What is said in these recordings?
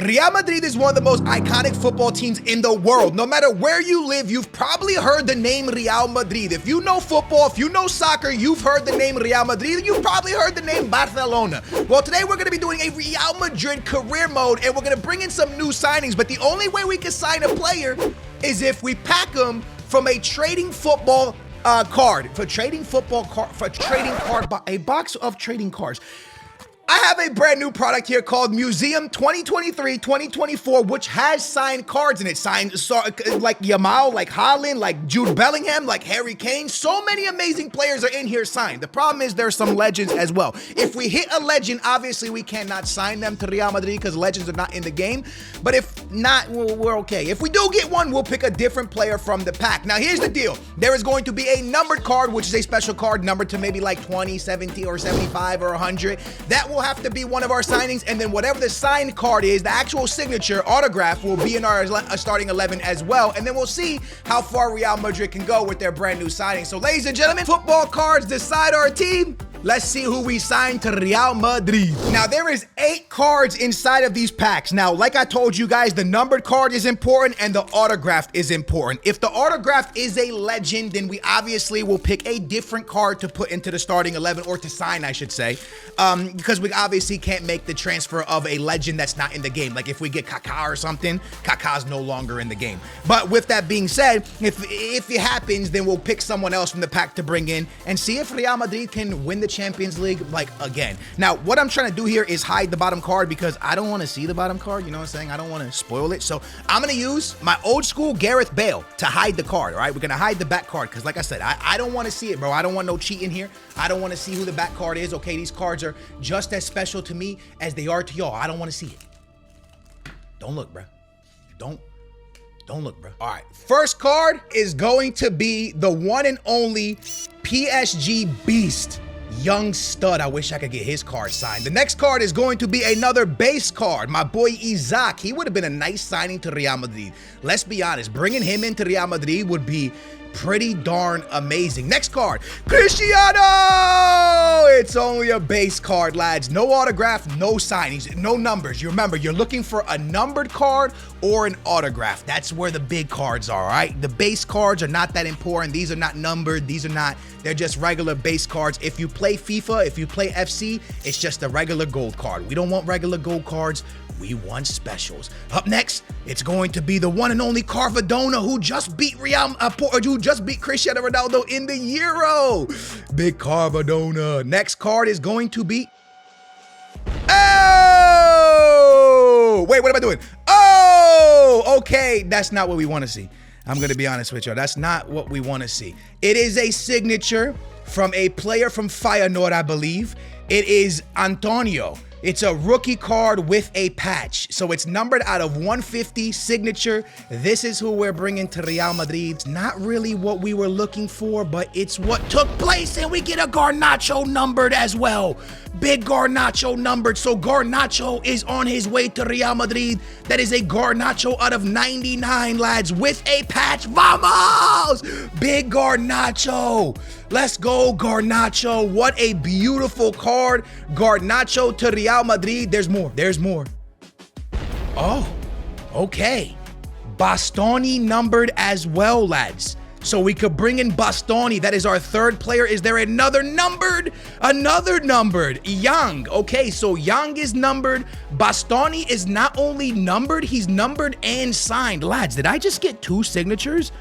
Real Madrid is one of the most iconic football teams in the world. No matter where you live, you've probably heard the name Real Madrid. If you know football, if you know soccer, you've heard the name Real Madrid. You've probably heard the name Barcelona. Well, today we're going to be doing a Real Madrid career mode, and we're going to bring in some new signings. But the only way we can sign a player is if we pack them from a trading football card. A box of trading cards. I have a brand new product here called Museum 2023-2024, which has signed cards in it. Signed like Yamal, like Haaland, like Jude Bellingham, like Harry Kane. So many amazing players are in here signed. The problem is there's some legends as well. If we hit a legend, obviously we cannot sign them to Real Madrid because legends are not in the game. But if not, we're okay. If we do get one, we'll pick a different player from the pack. Now, here's the deal. There is going to be a numbered card, which is a special card numbered to maybe like 20, 70, or 75, or 100. That will have to be one of our signings, and then whatever the signed card is, the actual signature autograph will be in our starting 11 as well, and then we'll see how far Real Madrid can go with their brand new signing. So ladies and gentlemen, football cards decide our team. Let's see who we signed to Real Madrid. Now, there is 8 cards inside of these packs. Now, like I told you guys, the numbered card is important and the autograph is important. If the autograph is a legend, then we obviously will pick a different card to put into the starting 11, or to sign, I should say, because we obviously can't make the transfer of a legend that's not in the game. Like if we get Kaká or something, Kaká's no longer in the game. But with that being said, if it happens, then we'll pick someone else from the pack to bring in and see if Real Madrid can win the Champions League like again. Now, what I'm trying to do here is hide the bottom card because I don't want to see the bottom card. You know what I'm saying? I don't want to spoil it. So I'm going to use my old school Gareth Bale to hide the card. All right, we're going to hide the back card because, like I said, I don't want to see it, bro. I don't want no cheating here. I don't want to see who the back card is. Okay, these cards are just as special to me as they are to y'all. I don't want to see it. Don't look, bro. Don't look, bro. All right, first card is going to be the one and only PSG Beast. Young stud. I wish I could get his card signed. The next card is going to be another base card. My boy Isaac. He would have been a nice signing to Real Madrid. Let's be honest. Bringing him into Real Madrid would be pretty darn amazing. Next card, Cristiano! It's only a base card, lads. No autograph, no signings, no numbers. You remember, you're looking for a numbered card or an autograph. That's where the big cards are, all right? The base cards are not that important. These are not numbered. They're just regular base cards. If you play FIFA, if you play FC, it's just a regular gold card. We don't want regular gold cards. We want specials. Up next, it's going to be the one and only Carvadona, who just beat Cristiano Ronaldo in the Euro. Big Carvadona. Next card is going to be... Oh! Wait, what am I doing? Oh! Okay, that's not what we want to see. I'm going to be honest with y'all. That's not what we want to see. It is a signature from a player from Feyenoord, I believe. It is Antonio. It's a rookie card with a patch. So it's numbered out of 150, signature. This is who we're bringing to Real Madrid. It's not really what we were looking for, but it's what took place, and we get a Garnacho numbered as well. Big Garnacho numbered. So Garnacho is on his way to Real Madrid. That is a Garnacho out of 99, lads, with a patch. Vamos! Big Garnacho. Let's go, Garnacho. What a beautiful card. Garnacho to Real Madrid. There's more. There's more. Oh, okay. Bastoni numbered as well, lads. So we could bring in Bastoni. That is our third player. Is there another numbered? Another numbered. Young. Okay, so Young is numbered. Bastoni is not only numbered, he's numbered and signed. Lads, did I just get 2 signatures?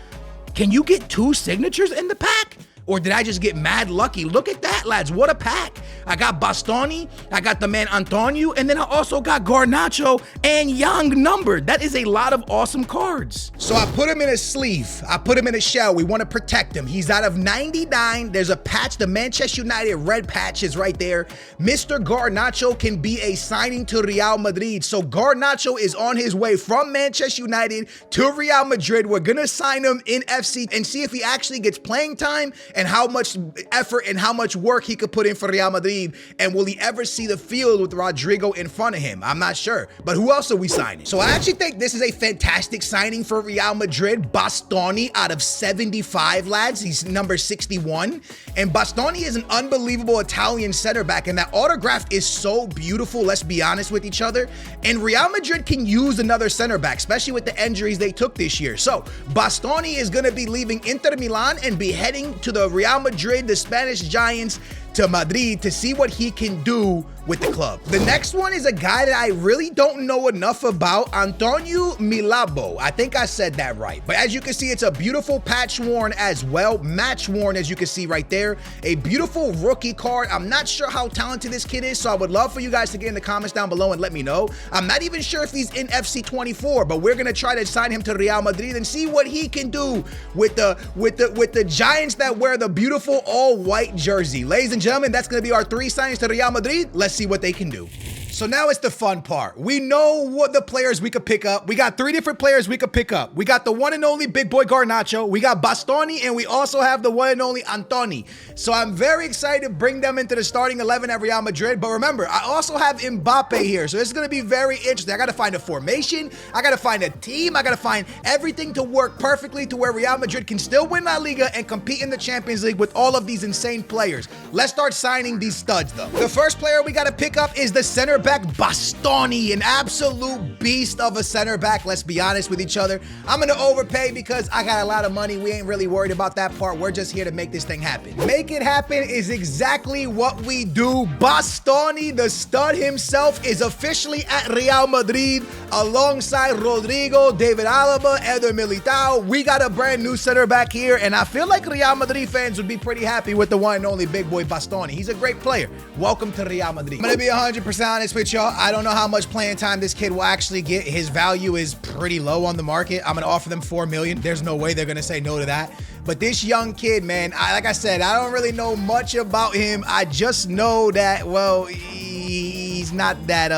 Can you get 2 signatures in the pack? Or did I just get mad lucky? Look at that, lads. What a pack. I got Bastoni, I got the man Antonio, and then I also got Garnacho and Young numbered. That is a lot of awesome cards. So I put him in a sleeve. I put him in a shell. We want to protect him. He's out of 99. There's a patch. The Manchester United red patch is right there. Mr. Garnacho can be a signing to Real Madrid. So Garnacho is on his way from Manchester United to Real Madrid. We're going to sign him in FC and see if he actually gets playing time and how much effort and how much work he could put in for Real Madrid, and will he ever see the field with Rodrigo in front of him? I'm not sure. But who else are we signing? So I actually think this is a fantastic signing for Real Madrid. Bastoni out of 75, lads. He's number 61. And Bastoni is an unbelievable Italian center back, and that autograph is so beautiful, let's be honest with each other. And Real Madrid can use another center back, especially with the injuries they took this year. So Bastoni is going to be leaving Inter Milan and be heading to the Real Madrid, the Spanish Giants, to Madrid to see what he can do with the club. The next one is a guy that I really don't know enough about, Antonio Milabo. I think I said that right. But as you can see, it's a beautiful patch worn as well, match worn as you can see right there. A beautiful rookie card. I'm not sure how talented this kid is, so I would love for you guys to get in the comments down below and let me know. I'm not even sure if he's in FC 24, but we're gonna try to sign him to Real Madrid and see what he can do with the Giants that wear the beautiful all-white jersey. Ladies and gentlemen, that's gonna be our 3 signings to Real Madrid. Let's see what they can do. So now it's the fun part. We know what the players we could pick up. We got 3 different players we could pick up. We got the one and only big boy Garnacho. We got Bastoni, and we also have the one and only Antoni. So I'm very excited to bring them into the starting 11 at Real Madrid. But remember, I also have Mbappe here. So this is going to be very interesting. I got to find a formation. I got to find a team. I got to find everything to work perfectly to where Real Madrid can still win La Liga and compete in the Champions League with all of these insane players. Let's start signing these studs, though. The first player we got to pick up is the center back Bastoni, an absolute beast of a center back. Let's be honest with each other. I'm going to overpay because I got a lot of money. We ain't really worried about that part. We're just here to make this thing happen. Make it happen is exactly what we do. Bastoni, the stud himself, is officially at Real Madrid alongside Rodrigo, David Alaba, Eder Militao. We got a brand new center back here, and I feel like Real Madrid fans would be pretty happy with the one and only big boy Bastoni. He's a great player. Welcome to Real Madrid. I'm going to be 100% honest with y'all. I don't know how much playing time this kid will actually get. His value is pretty low on the market. I'm going to offer them $4 million. There's no way they're going to say no to that. But this young kid, man, like I said, I don't really know much about him. I just know that, well, he's not that,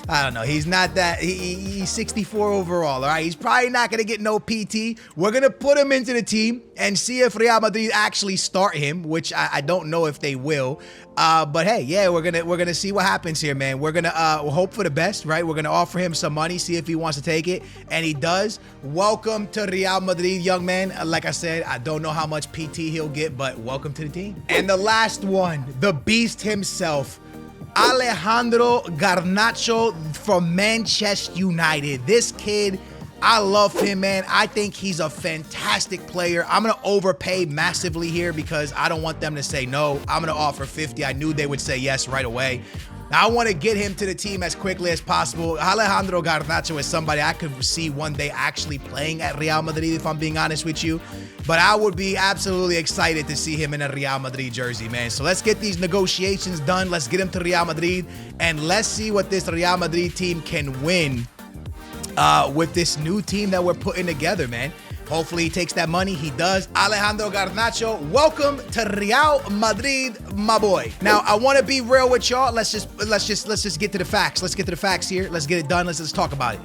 I don't know. He's not that. He's 64 overall, all right? He's probably not going to get no PT. We're going to put him into the team and see if Real Madrid actually start him, which I don't know if they will. But hey, yeah, we're gonna see what happens here, man. We're gonna hope for the best, right? We're gonna offer him some money, see if he wants to take it, and he does. Welcome to Real Madrid, young man. Like I said, I don't know how much PT he'll get, but welcome to the team. And the last one, the beast himself, Alejandro Garnacho from Manchester United. This kid, I love him, man. I think he's a fantastic player. I'm going to overpay massively here because I don't want them to say no. I'm going to offer 50. I knew they would say yes right away. Now, I want to get him to the team as quickly as possible. Alejandro Garnacho is somebody I could see one day actually playing at Real Madrid, if I'm being honest with you. But I would be absolutely excited to see him in a Real Madrid jersey, man. So let's get these negotiations done. Let's get him to Real Madrid, and let's see what this Real Madrid team can win with this new team that we're putting together, man. Hopefully he takes that money. He does. Alejandro Garnacho, welcome to Real Madrid, my boy. Now, I want to be real with y'all. Let's just get to the facts. Let's get to the facts here. Let's get it done. Let's talk about it.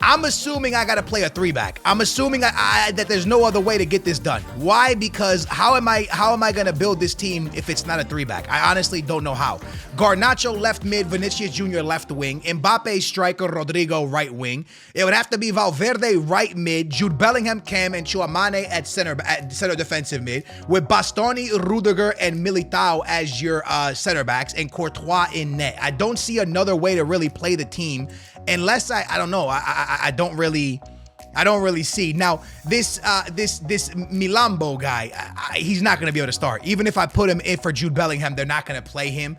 I'm assuming I got to play a 3-back. I'm assuming that there's no other way to get this done. Why? Because how am I going to build this team if it's not a 3-back? I honestly don't know how. Garnacho left mid, Vinicius Jr. left wing, Mbappe striker, Rodrigo right wing. It would have to be Valverde right mid, Jude Bellingham cam, and Tchouaméni at center defensive mid, with Bastoni, Rudiger, and Militao as your center backs, and Courtois in net. I don't see another way to really play the team unless I don't know. I don't really see. Now, this Milambo guy, he's not going to be able to start. Even if I put him in for Jude Bellingham, they're not going to play him.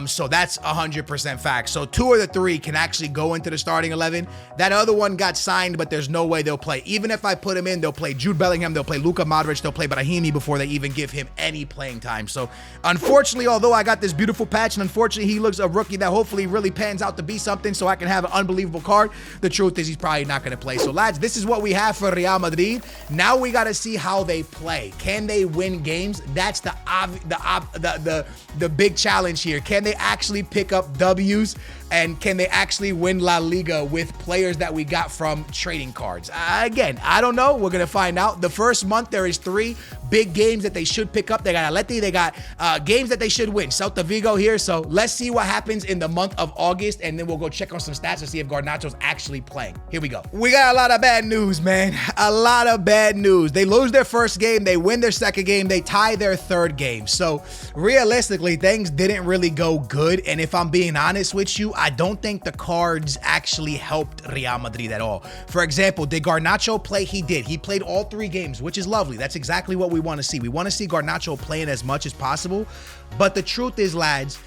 So that's 100% fact. So 2 of the 3 can actually go into the starting 11. That other one got signed, but there's no way they'll play. Even if I put him in, they'll play Jude Bellingham, they'll play Luka Modric, they'll play Brahimi before they even give him any playing time. So unfortunately, although I got this beautiful patch, and unfortunately he looks a rookie that hopefully really pans out to be something so I can have an unbelievable card, the truth is he's probably not going to play. So lads, this is what we have for Real Madrid. Now we got to see how they play. Can they win games? That's the big challenge here. Can they actually pick up W's And can they actually win La Liga with players that we got from trading cards? Again, I don't know. We're going to find out. The first month, there is 3 big games that they should pick up. They got Atleti, they got games that they should win. Celta Vigo here. So let's see what happens in the month of August, and then we'll go check on some stats to see if Garnacho's actually playing. Here we go. We got a lot of bad news, man. A lot of bad news. They lose their first game. They win their second game. They tie their third game. So realistically, things didn't really go good. And if I'm being honest with you, I don't think the cards actually helped Real Madrid at all. For example, did Garnacho play? He did. He played all 3 games, which is lovely. That's exactly what we want to see. We want to see Garnacho playing as much as possible. But the truth is, lads,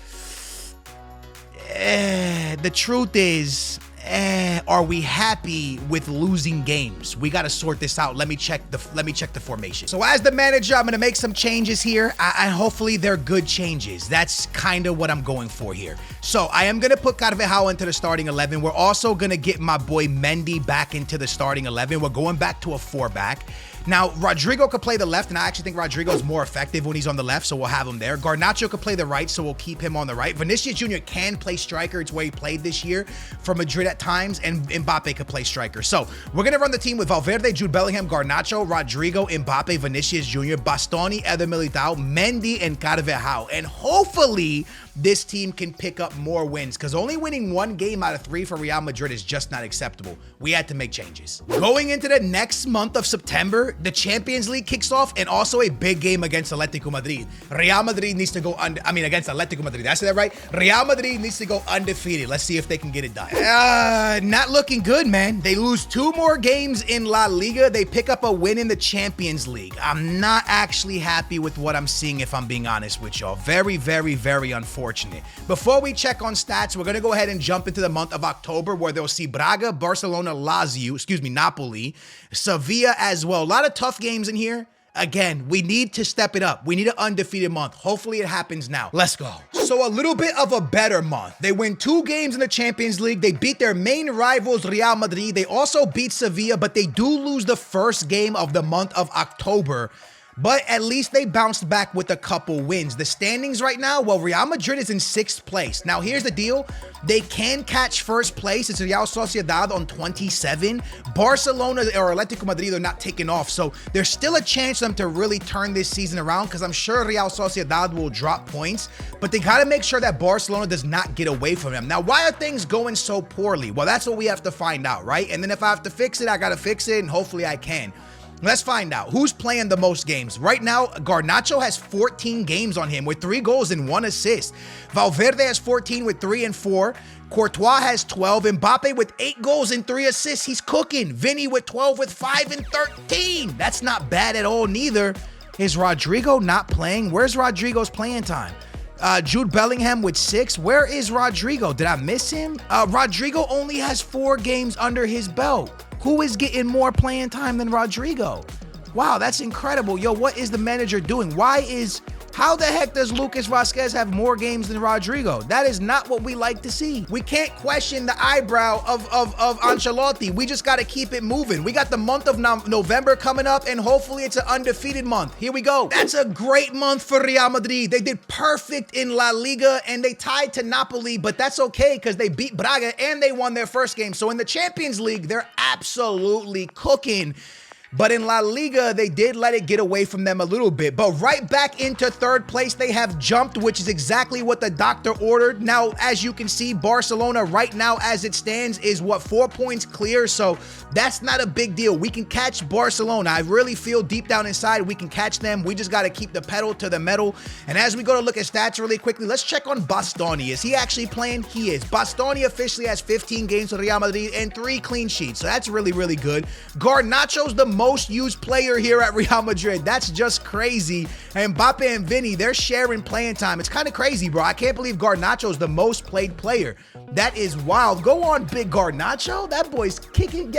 are we happy with losing games? We got to sort this out. Let me check the formation. So as the manager, I'm going to make some changes here. And hopefully they're good changes. That's kind of what I'm going for here. So I am going to put Carvajal into the starting 11. We're also going to get my boy Mendy back into the starting 11. We're going back to a 4-back. Now, Rodrigo could play the left, and I actually think Rodrigo is more effective when he's on the left, so we'll have him there. Garnacho could play the right, so we'll keep him on the right. Vinicius Jr. can play striker. It's where he played this year for Madrid at times, and Mbappe could play striker. So we're going to run the team with Valverde, Jude Bellingham, Garnacho, Rodrigo, Mbappe, Vinicius Jr., Bastoni, Eder Militao, Mendy, and Carvajal. And hopefully this team can pick up more wins, because only winning 1 game out of 3 for Real Madrid is just not acceptable. We had to make changes. Going into the next month of September, the Champions League kicks off, and also a big game against Atletico Madrid. Real Madrid needs to go against Atletico Madrid. Did I say that right? Real Madrid needs to go undefeated. Let's see if they can get it done. Not looking good, man. They lose 2 more games in La Liga. They pick up a win in the Champions League. I'm not actually happy with what I'm seeing, if I'm being honest with y'all. Very, very, very unfortunate. Before we check on stats, we're going to go ahead and jump into the month of October, where they'll see Braga, Barcelona, Napoli, Sevilla as well. A lot of tough games in here. Again, we need to step it up. We need an undefeated month. Hopefully it happens now. Let's go. So a little bit of a better month. They win 2 games in the Champions League. They beat their main rivals, Real Madrid. They also beat Sevilla, but they do lose the first game of the month of October. But at least they bounced back with a couple wins. The standings right now, well, Real Madrid is in 6th place. Now, here's the deal. They can catch first place. It's Real Sociedad on 27. Barcelona or Atletico Madrid are not taking off. So there's still a chance for them to really turn this season around, because I'm sure Real Sociedad will drop points. But they got to make sure that Barcelona does not get away from them. Now, why are things going so poorly? Well, that's what we have to find out, right? And then if I have to fix it, I got to fix it, and hopefully I can. Let's find out who's playing the most games. Right now, Garnacho has 14 games on him with 3 goals and 1 assist. Valverde has 14 with 3 and 4. Courtois has 12. Mbappe with 8 goals and 3 assists. He's cooking. Vinny with 12 with 5 and 13. That's not bad at all neither. Is Rodrigo not playing? Where's Rodrigo's playing time? Jude Bellingham with 6. Where is Rodrigo? Did I miss him? Rodrigo only has 4 games under his belt. Who is getting more playing time than Rodrigo? Wow, that's incredible. Yo, what is the manager doing? How the heck does Lucas Vazquez have more games than Rodrigo? That is not what we like to see. We can't question the eyebrow of Ancelotti. We just got to keep it moving. We got the month of November coming up, and hopefully it's an undefeated month. Here we go. That's a great month for Real Madrid. They did perfect in La Liga, and they tied to Napoli, but that's okay because they beat Braga and they won their first game. So in the Champions League, they're absolutely cooking. But in La Liga, they did let it get away from them a little bit. But right back into 3rd place, they have jumped, which is exactly what the doctor ordered. Now, as you can see, Barcelona right now, as it stands, is 4 points clear. So that's not a big deal. We can catch Barcelona. I really feel deep down inside we can catch them. We just got to keep the pedal to the metal. And as we go to look at stats really quickly, let's check on Bastoni. Is he actually playing? He is. Bastoni officially has 15 games for Real Madrid and 3 clean sheets. So that's really, really good. Garnacho's the most used player here at Real Madrid. That's just crazy. And Mbappe and Vinny, they're sharing playing time. It's kind of crazy, bro. I can't believe Garnacho's the most played player. That is wild. Go on, big Garnacho. That boy's kicking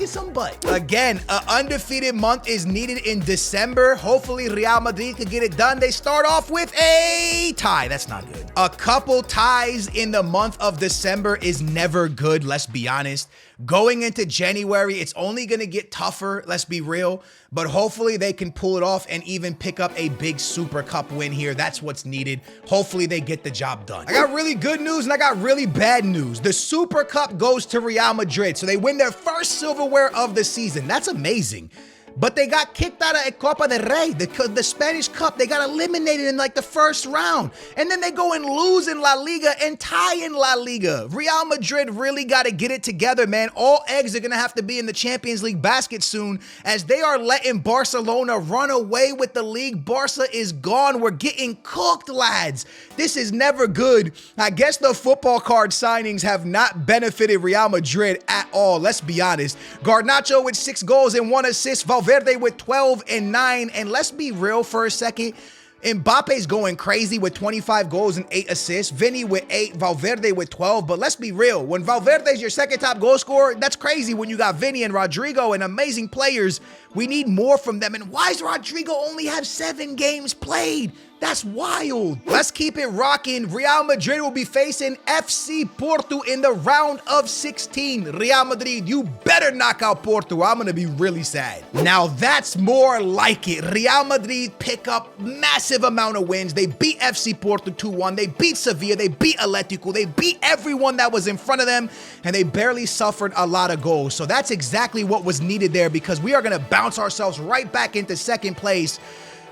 some butt. Again, an undefeated month is needed in December. Hopefully Real Madrid can get it done. They start off with a tie. That's not good. A couple ties in the month of December is never good, let's be honest. Going into January, it's only going to get tougher. let's be real, but hopefully they can pull it off and even pick up a big Super Cup win here. That's what's needed. Hopefully they get the job done. I got really good news and I got really bad news. The Super Cup goes to Real Madrid, so they win their first silverware of the season. That's amazing. But they got kicked out of Copa del Rey, the Spanish Cup. They got eliminated in like the first round. And then they go and lose in La Liga and tie in La Liga. Real Madrid really got to get it together, man. All eggs are going to have to be in the Champions League basket soon, as they are letting Barcelona run away with the league. Barca is gone. We're getting cooked, lads. This is never good. I guess the football card signings have not benefited Real Madrid at all. Let's be honest. Garnacho with 6 goals and 1 assist. Valverde with 12 and 9. And let's be real for a second. Mbappe's going crazy with 25 goals and 8 assists. Vinny with 8, Valverde with 12. But let's be real. When Valverde's your second top goal scorer, that's crazy when you got Vinny and Rodrigo and amazing players. We need more from them. And why does Rodrigo only have 7 games played? That's wild. Let's keep it rocking. Real Madrid will be facing FC Porto in the round of 16. Real Madrid, you better knock out Porto. I'm going to be really sad. Now that's more like it. Real Madrid pick up massive amount of wins. They beat FC Porto 2-1. They beat Sevilla. They beat Atletico. They beat everyone that was in front of them, and they barely suffered a lot of goals. So that's exactly what was needed there, because we are going to bounce ourselves right back into second place,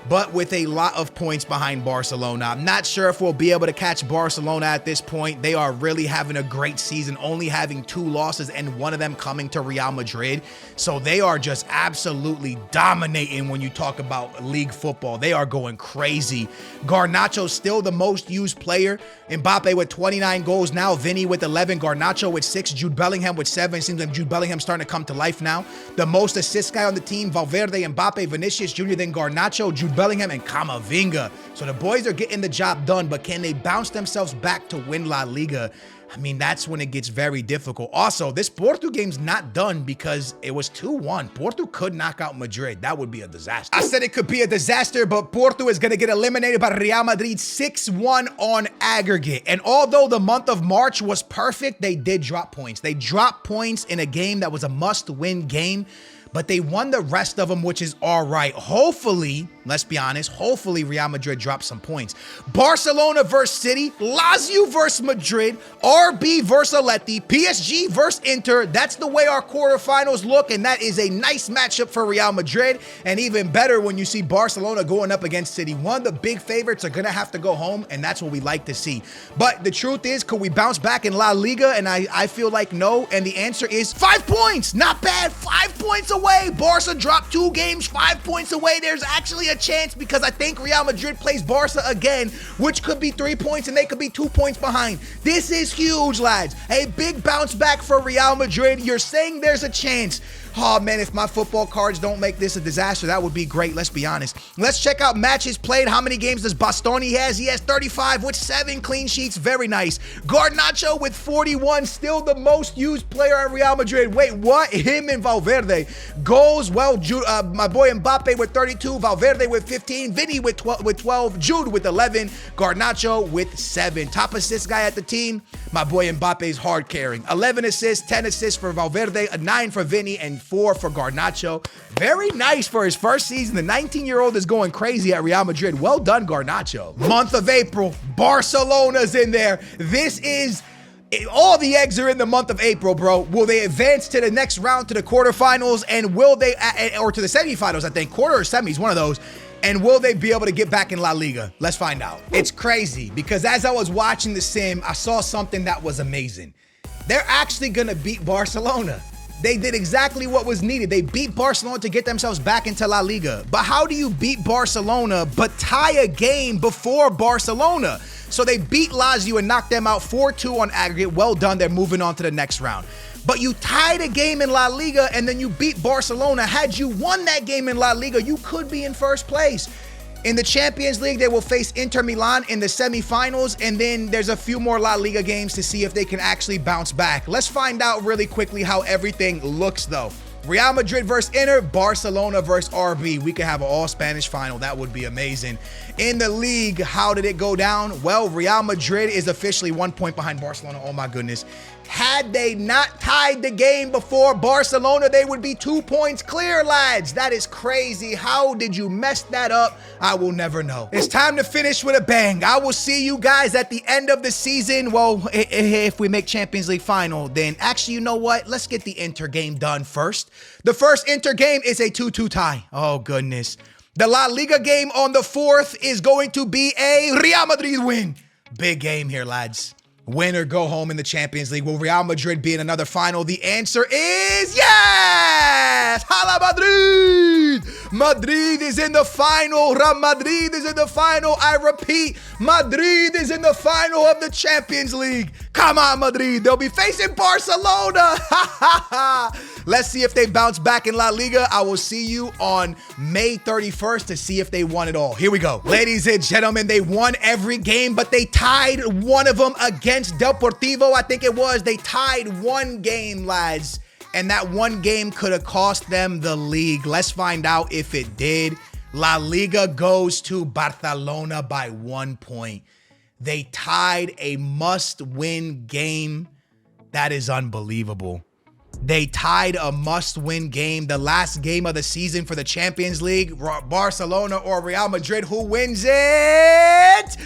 but with a lot of points behind Barcelona. I'm not sure if we'll be able to catch Barcelona at this point. They are really having a great season, only having 2 losses and one of them coming to Real Madrid. So they are just absolutely dominating when you talk about league football. They are going crazy. Garnacho still the most used player. Mbappe with 29 goals now. Vinny with 11. Garnacho with 6. Jude Bellingham with 7. Seems like Jude Bellingham's starting to come to life now. The most assist guy on the team, Valverde, Mbappe, Vinicius Jr., then Garnacho, Jude Bellingham, and Camavinga. So the boys are getting the job done, but can they bounce themselves back to win La Liga? I mean, that's when it gets very difficult. Also, this Porto game's not done because it was 2-1. Porto could knock out Madrid. That would be a disaster. I said it could be a disaster, but Porto is going to get eliminated by Real Madrid 6-1 on aggregate. And although the month of March was perfect, they did drop points. They dropped points in a game that was a must-win game, but they won the rest of them, which is all right. Hopefully, let's be honest, hopefully Real Madrid drops some points. Barcelona versus City, Lazio versus Madrid, RB versus Atleti, PSG versus Inter. That's the way our quarterfinals look, and that is a nice matchup for Real Madrid, and even better when you see Barcelona going up against City. One of the big favorites are going to have to go home, and that's what we like to see. But the truth is, could we bounce back in La Liga? And I feel like no, and the answer is 5 points. Not bad, 5 points away. Barca dropped 2 games, 5 points away. There's actually a chance, because I think Real Madrid plays Barca again, which could be 3 points and they could be 2 points behind. This is huge, lads. A big bounce back for Real Madrid. You're saying there's a chance. Oh man, if my football cards don't make this a disaster, that would be great. Let's be honest. Let's check out matches played. How many games does Bastoni has? He has 35 with 7 clean sheets. Very nice. Garnacho with 41, still the most used player at Real Madrid. Wait, what? Him and Valverde. Goals, well, my boy Mbappe with 32, Valverde with 15, Vinny with 12, Jude with 11, Garnacho with 7. Top assist guy at the team, my boy Mbappe's hard carrying. 11 assists, 10 assists for Valverde, 9 for Vinny, and 4 for Garnacho. Very nice for his first season. The 19-year-old is going crazy at Real Madrid. Well done, Garnacho. Month of April, Barcelona's in there. This is... all the eggs are in the month of April, bro. Will they advance to the next round, to the quarterfinals, and will they, or to the semifinals, I think, quarter or semis, one of those, and will they be able to get back in La Liga? Let's find out. It's crazy, because as I was watching the sim, I saw something that was amazing. They're actually gonna beat Barcelona. They did exactly what was needed. They beat Barcelona to get themselves back into La Liga. But how do you beat Barcelona but tie a game before Barcelona? So they beat Lazio and knocked them out 4-2 on aggregate. Well done. They're moving on to the next round. But you tied a game in La Liga and then you beat Barcelona. Had you won that game in La Liga, you could be in first place. In the Champions League, they will face Inter Milan in the semifinals, and then there's a few more La Liga games to see if they can actually bounce back. Let's find out really quickly how everything looks, though. Real Madrid versus Inter, Barcelona versus RB. We could have an all-Spanish final. That would be amazing. In the league, how did it go down? Well, Real Madrid is officially 1 point behind Barcelona. Oh my goodness. Had they not tied the game before Barcelona, they would be 2 points clear, lads. That is crazy. How did you mess that up? I will never know. It's time to finish with a bang. I will see you guys at the end of the season. Well, if we make Champions League final, then actually, you know what? Let's get the Inter game done first. The first Inter game is a 2-2 tie. Oh, goodness. The La Liga game on the 4th is going to be a Real Madrid win. Big game here, lads. Win or go home in the Champions League. Will Real Madrid be in another final? The answer is yes! Hala Madrid! Madrid is in the final. Real Madrid is in the final. I repeat, Madrid is in the final of the Champions League. Come on, Madrid. They'll be facing Barcelona. Let's see if they bounce back in La Liga. I will see you on May 31st to see if they won it all. Here we go. Ladies and gentlemen, they won every game, but they tied one of them against Deportivo, I think it was. They tied one game, lads. And that one game could have cost them the league. Let's find out if it did. La Liga goes to Barcelona by 1 point. They tied a must-win game. That is unbelievable. They tied a must-win game, the last game of the season for the Champions League. Barcelona or Real Madrid, who wins it?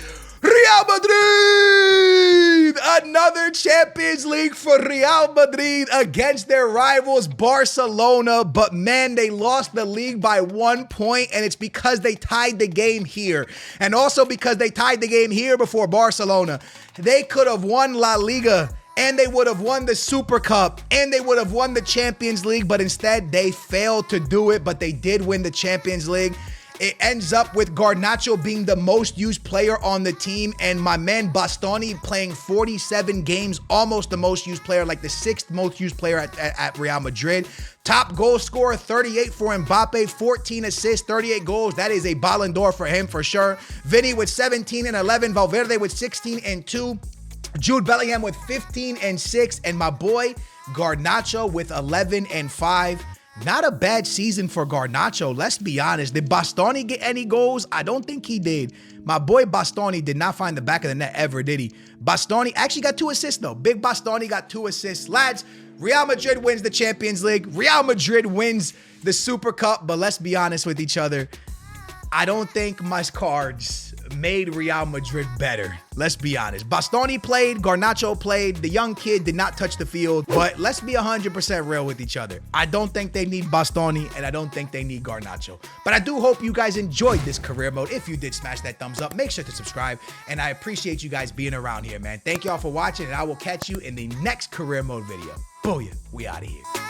Real Madrid! Another Champions League for Real Madrid against their rivals Barcelona. But man, they lost the league by 1 point, and it's because they tied the game here. And also because they tied the game here before Barcelona. They could have won La Liga, and they would have won the Super Cup, and they would have won the Champions League, but instead they failed to do it, but they did win the Champions League. It ends up with Garnacho being the most used player on the team, and my man Bastoni playing 47 games, almost the most used player, like the 6th most used player at Real Madrid. Top goal scorer, 38 for Mbappe, 14 assists, 38 goals. That is a Ballon d'Or for him for sure. Vinny with 17 and 11, Valverde with 16 and 2. Jude Bellingham with 15 and 6, and my boy Garnacho with 11 and 5. Not a bad season for Garnacho, let's be honest. Did Bastoni get any goals? I don't think he did. My boy Bastoni did not find the back of the net ever, did he? Bastoni actually got 2 assists, though. Big Bastoni got 2 assists. Lads, Real Madrid wins the Champions League. Real Madrid wins the Super Cup, but let's be honest with each other. I don't think my cards made Real Madrid better. Let's be honest. Bastoni played, Garnacho played, the young kid did not touch the field, but let's be 100% real with each other. I don't think they need Bastoni, and I don't think they need Garnacho. But I do hope you guys enjoyed this career mode. If you did, smash that thumbs up. Make sure to subscribe, and I appreciate you guys being around here, man. Thank y'all for watching, and I will catch you in the next career mode video. Booyah, we out of here.